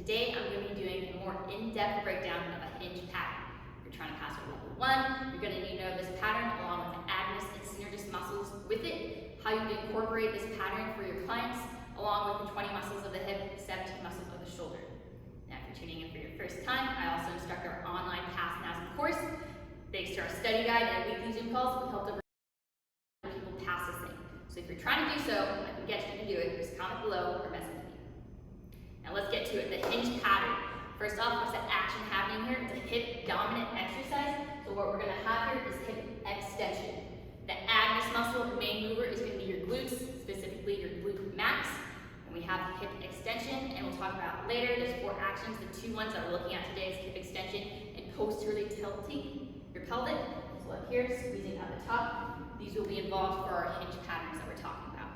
today I'm going to be doing a more in-depth breakdown of a hinge pattern. If you're trying to pass your level 1, you're going to need to know this pattern along with the agonist and synergist muscles with it, how you can incorporate this pattern for your clients, along with the 20 muscles of the hip, 17 muscles of the shoulder. Now, if you're tuning in for your first time, I also instruct our online Pass NASM course. Thanks to our study guide and weekly Zoom calls, we've helped over people pass this thing. So if you're trying to do so, I can get you to do it. Just comment below or message me. Now let's get to it, the hinge pattern. First off, what's the action happening here? It's a hip dominant exercise. So what we're gonna have here is hip extension. The agonist muscle, the main mover, is gonna be your glutes, specifically your glute max. And we have hip extension, and we'll talk about later. There's 4 actions. The 2 ones that we're looking at today is hip extension and posteriorly tilting your pelvic. So up here, squeezing at the top. These will be involved for our hinge patterns that we're talking about.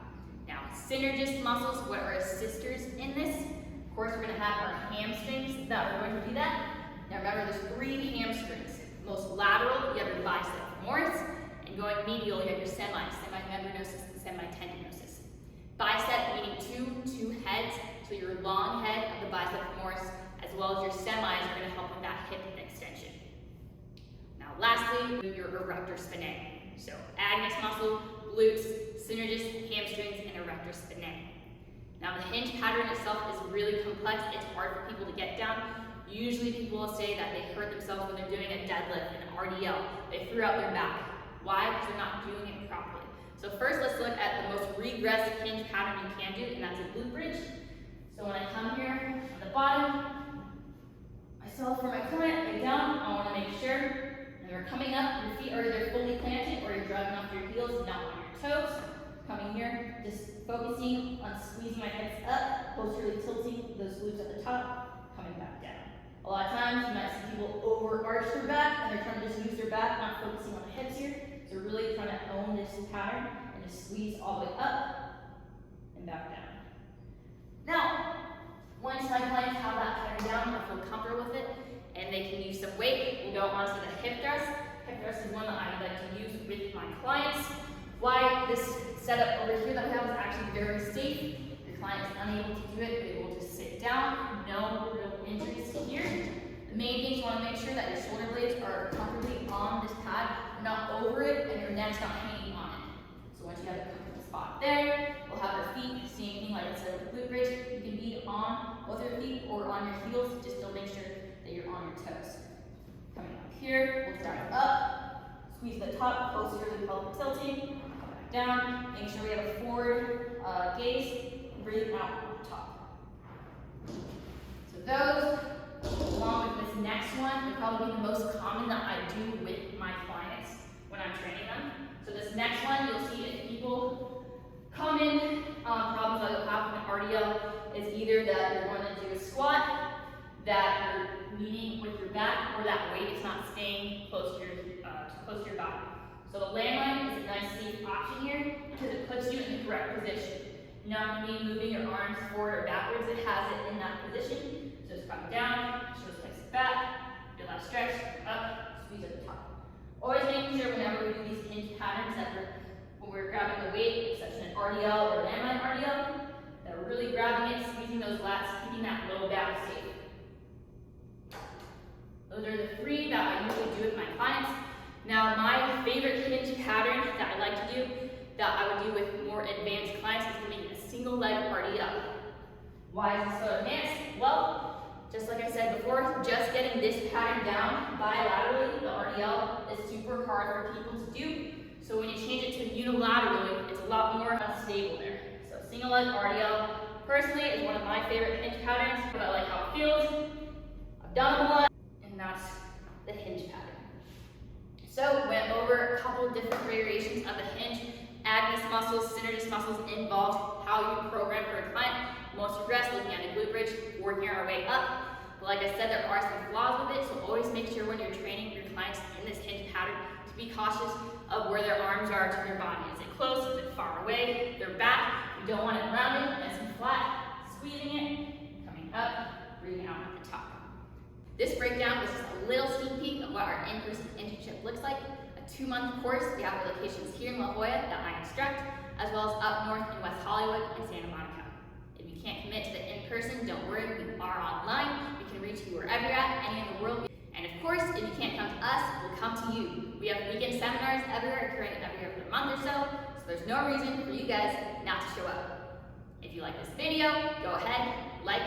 Now, synergist muscles, what are assisters in this? Of course, we're gonna have our hamstrings that are going to do that. Now remember, there's 3 hamstrings. Most lateral, you have your bicep femoris, and going medial, you have your semimembranosus and semitendinosus. Bicep meaning two heads, so your long head of the bicep femoris, as well as your semis are gonna help with that hip extension. Now lastly, your erector spinae. So agonist muscle, glutes, synergist, hamstrings, and erector spinae. Now the hinge pattern itself is really complex. It's hard for people to get down. Usually people will say that they hurt themselves when they're doing a deadlift, an RDL. They threw out their back. Why? Because they're not doing it properly. So first let's look at the most regressive hinge pattern you can do, and that's a glute bridge. So when I come here on the bottom, myself for my client, lay down. I want to make sure when you're coming up, your feet are either fully planted or you're dragging off your heels, not on your toes. Coming here, just focusing on squeezing my hips up, posteriorly tilting those glutes at the top, coming back down. A lot of times you might see people overarch their back and they're trying to just use their back, not focusing on the hips here. So we're really trying to own this pattern and just squeeze all the way up and back down. Now, once my clients have that pattern down or feel comfortable with it, and they can use some weight, we'll go on to the hip thrust. Hip thrust is one that I like to use with my clients. Why this setup over here that we have is actually very safe. Your client is unable to do it, they will just sit down, no real injuries here. The main thing is you want to make sure that your shoulder blades are comfortably on this pad, not over it, and your neck's not hanging on it. So once you have a comfortable spot there, we'll have our feet, same thing like I said with the glute bridge. You can be on both your feet or on your heels, just to make sure that you're on your toes. Coming up here, we'll start up, squeeze the top, posteriorly pelvic tilting, come back down, make sure we have a forward gaze, breathe out on top. So those, along with this next one, will probably be the most common that I do with my clients when I'm training them. So this next one, you'll see if people common problems that you'll have with an RDL is either that you're going to do a squat, that you're leaning with your back, or that weight is not staying close to your body. So the landmine is a nice safe option here because it puts you in the correct position. You're not going to be moving your arms forward or backwards. It has it in that position. So just come down, show the hips back, feel that stretch, up, squeeze at the top. Always making sure whenever we do these hinge patterns that when we're grabbing the weight, such as an RDL or landmine RDL, that we're really grabbing it, squeezing those lats, keeping that low back safe. Those are the 3 that I usually do with my clients. Now, my favorite hinge pattern that I like to do, that I would do with more advanced clients, is going to be a single leg RDL. Why is it so advanced? Well, just like I said before, just getting this pattern down bilaterally, the RDL, is super hard for people to do. So when you change it to unilaterally, it's a lot more unstable there. So single leg RDL, personally, is one of my favorite hinge patterns, but I like how it feels. I've done them a lot, and that's the hinge pattern. So went over a couple different variations of the hinge. Agonist muscles, synergist muscles involved how you program for a client. Most regress, looking at a glute bridge, working our way up. But like I said, there are some flaws with it, so always make sure when you're training your clients in this hinge pattern to be cautious of where their arms are to their body. Is it close? Is it far away? Their back. You don't want it rounded, nice and flat. Squeezing it, coming up, breathing out at the top. This breakdown was just a little sneak peek of what our in-person internship looks like. A 2-month course. We have locations here in La Jolla that I instruct, as well as up north in West Hollywood and Santa Monica. If you can't commit to the in-person, don't worry, we are online. reach you wherever you're at, any in the world. And of course, if you can't come to us, we'll come to you. We have weekend seminars everywhere, occurring every other month or so there's no reason for you guys not to show up. If you like this video, go ahead, like,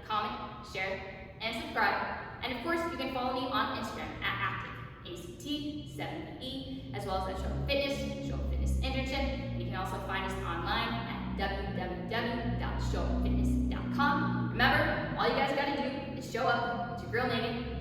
comment, share, and subscribe. And of course, you can follow me on Instagram at active, ACT7VE, as well as at Showup Fitness, Showup Fitness Internship. And you can also find us online at www.showupfitness.com. Remember, all you guys gotta do is show up. It's your girl Meagan.